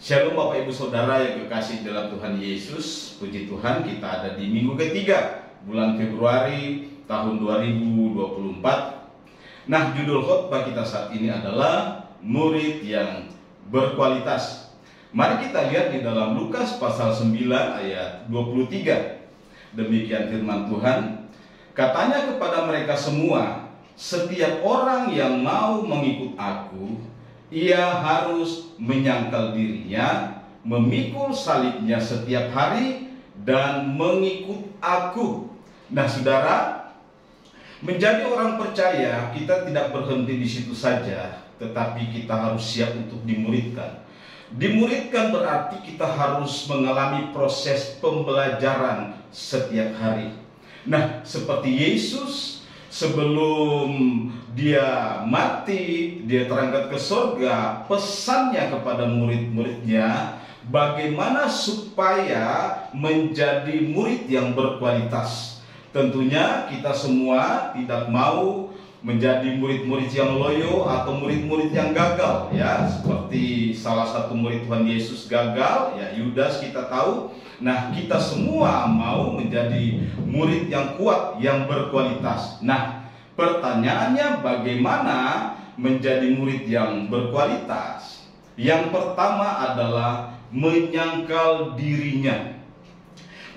Shalom Bapak Ibu Saudara yang kekasih dalam Tuhan Yesus. Puji Tuhan, kita ada di minggu ketiga bulan Februari tahun 2024. Nah, judul khotbah kita saat ini adalah murid yang berkualitas. Mari kita lihat di dalam Lukas pasal 9 ayat 23. Demikian firman Tuhan. Katanya kepada mereka semua, setiap orang yang mau mengikut aku, ia harus menyangkal dirinya, memikul salibnya setiap hari, dan mengikut aku. Nah, saudara, menjadi orang percaya, kita tidak berhenti di situ saja, tetapi kita harus siap untuk dimuridkan. Dimuridkan berarti kita harus mengalami proses pembelajaran setiap hari. Nah, seperti Yesus, sebelum dia mati, dia terangkat ke surga, pesannya kepada murid-muridnya bagaimana supaya menjadi murid yang berkualitas. Tentunya kita semua tidak mau menjadi murid-murid yang loyo atau murid-murid yang gagal, ya, seperti salah satu murid Tuhan Yesus gagal, ya, Yudas kita tahu. Nah, kita semua mau menjadi murid yang kuat, yang berkualitas. Nah, pertanyaannya bagaimana menjadi murid yang berkualitas? Yang pertama adalah menyangkal dirinya.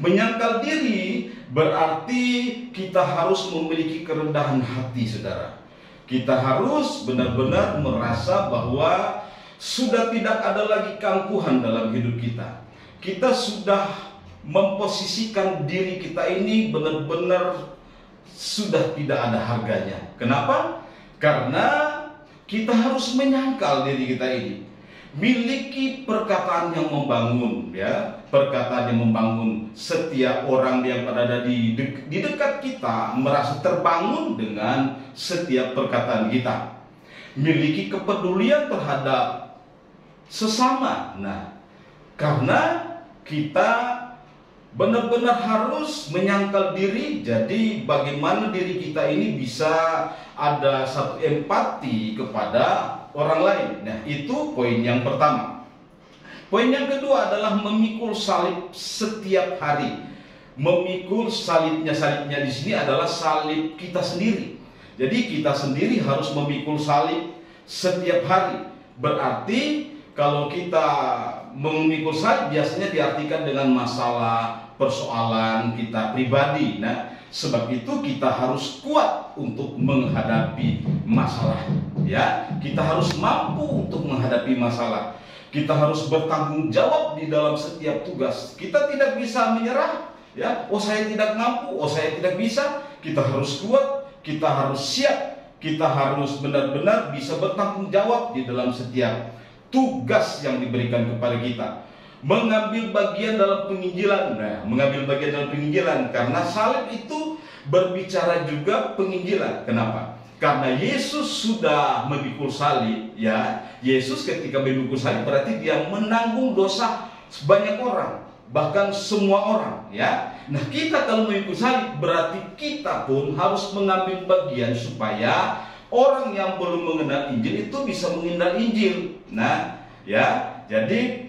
Menyangkal diri berarti kita harus memiliki kerendahan hati, saudara. Kita harus benar-benar merasa bahwa sudah tidak ada lagi keangkuhan dalam hidup kita. Kita sudah memposisikan diri kita ini benar-benar sudah tidak ada harganya. Kenapa? Karena kita harus menyangkal diri kita ini. Miliki perkataan yang membangun, ya, perkataan yang membangun. Setiap orang yang berada di dekat kita merasa terbangun dengan setiap perkataan kita. Miliki kepedulian terhadap sesama. Nah, karena kita benar-benar harus menyangkal diri. Jadi bagaimana diri kita ini bisa ada satu empati kepada orang lain. Nah, itu poin yang pertama. Poin yang kedua adalah memikul salib setiap hari. Memikul salibnya di sini adalah salib kita sendiri. Jadi kita sendiri harus memikul salib setiap hari. Berarti kalau kita memikul salib biasanya diartikan dengan masalah, persoalan kita pribadi. Nah, sebab itu kita harus kuat untuk menghadapi masalah, ya. Kita harus mampu untuk menghadapi masalah. Kita harus bertanggung jawab di dalam setiap tugas. Kita tidak bisa menyerah, ya. Oh, saya tidak mampu, oh, saya tidak bisa. Kita harus kuat, kita harus siap, kita harus benar-benar bisa bertanggung jawab di dalam setiap tugas yang diberikan kepada kita. Mengambil bagian dalam penginjilan. Nah, mengambil bagian dalam penginjilan, karena salib itu berbicara juga penginjilan. Kenapa? Karena Yesus sudah memikul salib, ya. Yesus ketika memikul salib berarti dia menanggung dosa sebanyak orang, bahkan semua orang, ya. Nah, kita kalau memikul salib berarti kita pun harus mengambil bagian supaya orang yang belum mengenal Injil itu bisa mengenal Injil. Nah, ya, jadi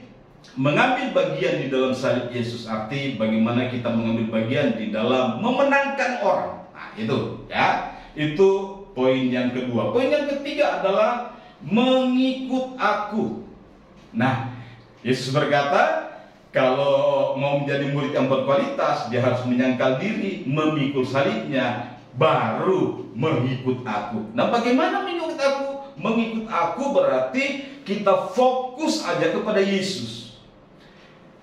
mengambil bagian di dalam salib Yesus arti bagaimana kita mengambil bagian di dalam memenangkan orang. Nah, itu, ya. Itu poin yang kedua. Poin yang ketiga adalah mengikut aku. Nah, Yesus berkata, kalau mau menjadi murid yang berkualitas, dia harus menyangkal diri, memikul salibnya, baru mengikut aku. Nah, bagaimana mengikut aku? Mengikut aku berarti kita fokus aja kepada Yesus.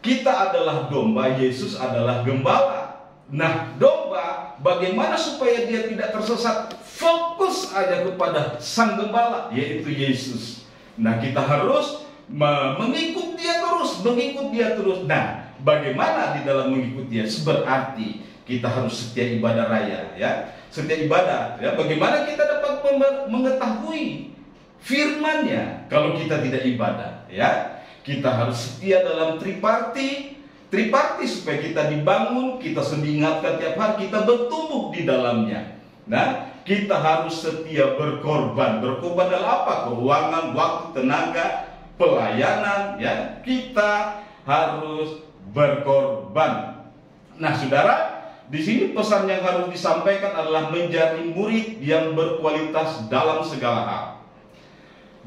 Kita adalah domba, Yesus adalah gembala. Nah, domba bagaimana supaya dia tidak tersesat? Fokus aja kepada sang gembala, yaitu Yesus. Nah, kita harus mengikut dia terus, mengikut dia terus. Nah, bagaimana di dalam mengikut dia? Berarti kita harus setia ibadah raya, ya. Setia ibadah, ya. Bagaimana kita dapat mengetahui firman-Nya kalau kita tidak ibadah, ya? Kita harus setia dalam triparti supaya kita dibangun, kita diingatkan tiap hari, kita bertumbuh di dalamnya. Nah, kita harus setia berkorban. Berkorban dalam apa? Keuangan, waktu, tenaga, pelayanan, ya, kita harus berkorban. Nah, saudara, di sini pesan yang harus disampaikan adalah menjadi murid yang berkualitas dalam segala hal.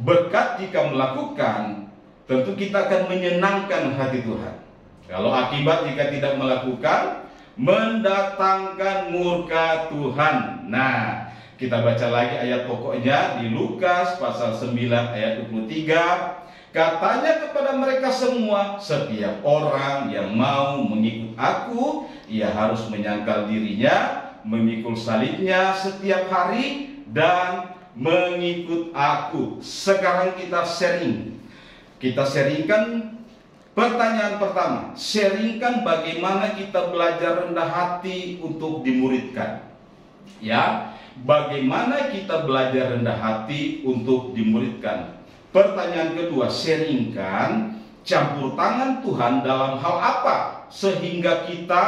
Berkat jika melakukan, tentu kita akan menyenangkan hati Tuhan. Kalau akibat jika tidak melakukan, mendatangkan murka Tuhan. Nah, kita baca lagi ayat pokoknya di Lukas pasal 9 ayat 23. Katanya kepada mereka semua, setiap orang yang mau mengikut aku, ia harus menyangkal dirinya, memikul salibnya setiap hari, dan mengikut aku. Sekarang kita sharing. Kita sharingkan pertanyaan pertama. Sharingkan bagaimana kita belajar rendah hati untuk dimuridkan. Ya, bagaimana kita belajar rendah hati untuk dimuridkan. Pertanyaan kedua, sharingkan campur tangan Tuhan dalam hal apa sehingga kita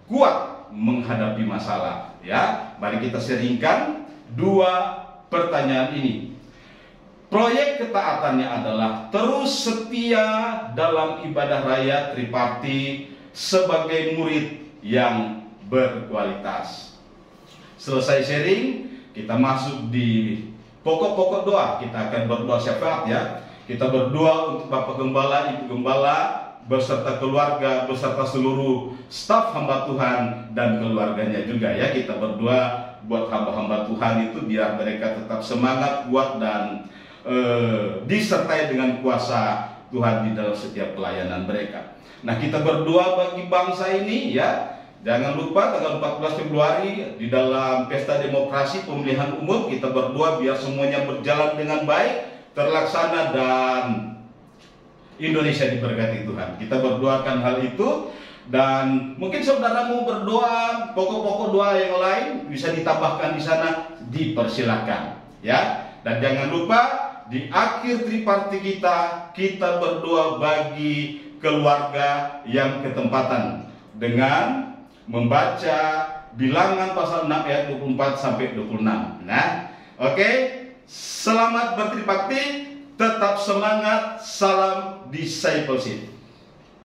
kuat menghadapi masalah. Ya, mari kita sharingkan dua pertanyaan ini. Proyek ketaatannya adalah terus setia dalam ibadah raya Triparti sebagai murid yang berkualitas. Selesai sharing, kita masuk di pokok-pokok doa. Kita akan berdoa syafaat, ya. Kita berdoa untuk Bapak Gembala, Ibu Gembala, beserta keluarga, beserta seluruh staf hamba Tuhan dan keluarganya juga, ya. Kita berdoa buat hamba-hamba Tuhan itu biar mereka tetap semangat, kuat, dan disertai dengan kuasa Tuhan di dalam setiap pelayanan mereka. Nah, kita berdoa bagi bangsa ini, ya. Jangan lupa tanggal 14 Februari di dalam pesta demokrasi pemilihan umum, kita berdoa biar semuanya berjalan dengan baik, terlaksana, dan Indonesia diberkati Tuhan. Kita berdoakan hal itu. Dan mungkin saudara mau berdoa pokok-pokok doa yang lain bisa ditambahkan di sana, dipersilakan, ya. Dan jangan lupa di akhir Triparti kita berdoa bagi keluarga yang ketempatan dengan membaca Bilangan pasal 6 ayat 24 sampai 26. Nah, oke. Selamat bertripakti, tetap semangat, salam discipleship.